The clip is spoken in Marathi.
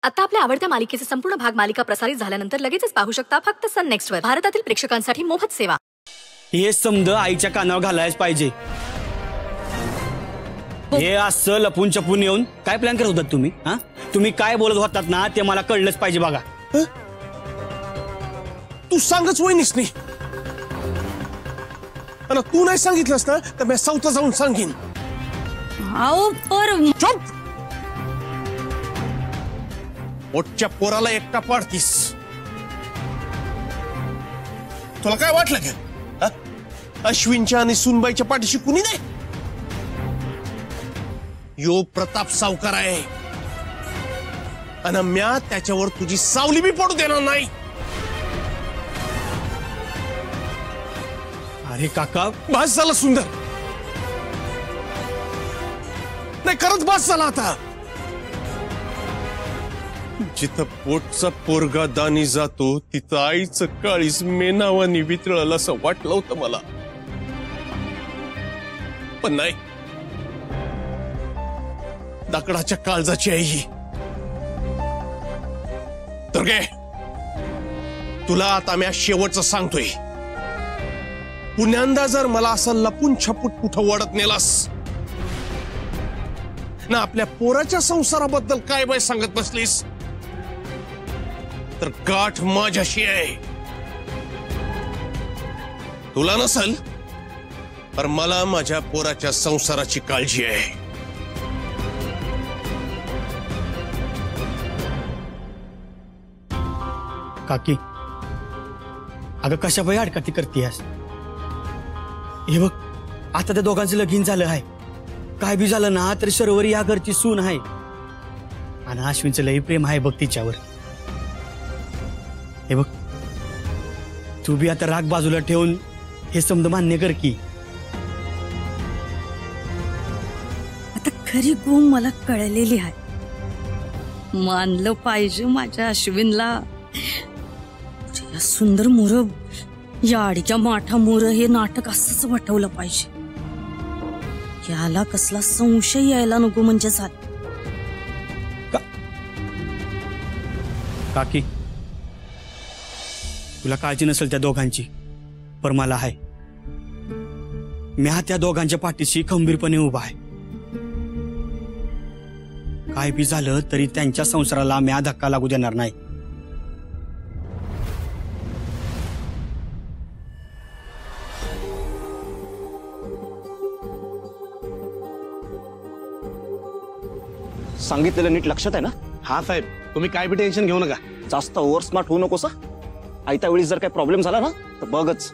आता आपल्या आवडत्या मालिकेचे संपूर्ण भाग मालिका प्रसारित झाल्यानंतर लगेचच पाहू शकता फक्त सन नेक्स्ट वर. भारतातील प्रेक्षकांसाठी मोफत सेवा. हे समज आईच्या कानावर घालायच पाहिजे. हे असं लपून छपून येऊन काय प्लॅन करत होतात तुम्ही? हा, तुम्ही काय बोलत होतात ना ते मला कळलंच पाहिजे. बघा तू सांगच वहिनीस नाही. आणि तू नाही सांगितलंस ना तर मी साऊथला जाऊन सांगेन. चुप. मोठ्या पोराला एकटा पाडतीस. तुला काय वाटलं का अश्विनच्या आणि सुनबाईच्या पाठीशी कुणी नाही? यो प्रताप सावकार आहे आणि म्या त्याच्यावर तुझी सावली बी पडू देणार नाही. अरे काका बस झाला सुंदर. नाही खरंच बस झाला. आता जिथं पोटचा पोरगा दानी जातो तिथं आईचं काळीज मेनावानी वितळलं असं वाटलं होतं मला. पण नाही, दाकडाच्या काळजाची आई ही. तर गे तुला आता मी शेवटचं सांगतोय. पुण्यांदा जर मला असं लपून छपूट कुठं वडत नेलास ना आपल्या पोराच्या संसाराबद्दल काय बाय सांगत बसलीस तर गाठ माझ्याशी आहे. तुला नसल पर मला माझ्या पोराच्या संसाराची काळजी आहे. काकी अगं कशा बाई अडकाती करतीयस? हे बघ आता त्या दोघांचं लगीन झालं आहे. काय बी झालं ना तरी सरोवर या घरची सून आहे आणि अश्विनचं लई प्रेम आहे बघ तिच्यावर. हे बघ तू बी आता राग बाजूला ठेवून हे समज मान्य कर की. आता खरी गुण मला कळलेली आहे. मानलं पाहिजे माझ्या अश्विनला. सुंदर मोर या आडीच्या माठा मोर हे नाटक असंच वटवलं पाहिजे. याला कसला संशय यायला नको म्हणजे झालं. काकी तुला काळजी नसेल त्या दोघांची पर मला आहे. मी त्या दोघांच्या पाठीशी खंबीरपणे उभा आहे. काय बी झालं तरी त्यांच्या संसाराला मी धक्का लागू देणार नाही. सांगितलेलं नीट लक्षात आहे ना? हा साहेब, तुम्ही काय बी टेन्शन घेऊ नका. जास्त ओव्हर स्मार्ट होऊ नकोस. आयत्या वेळी जर काही प्रॉब्लेम झाला ना तर बघच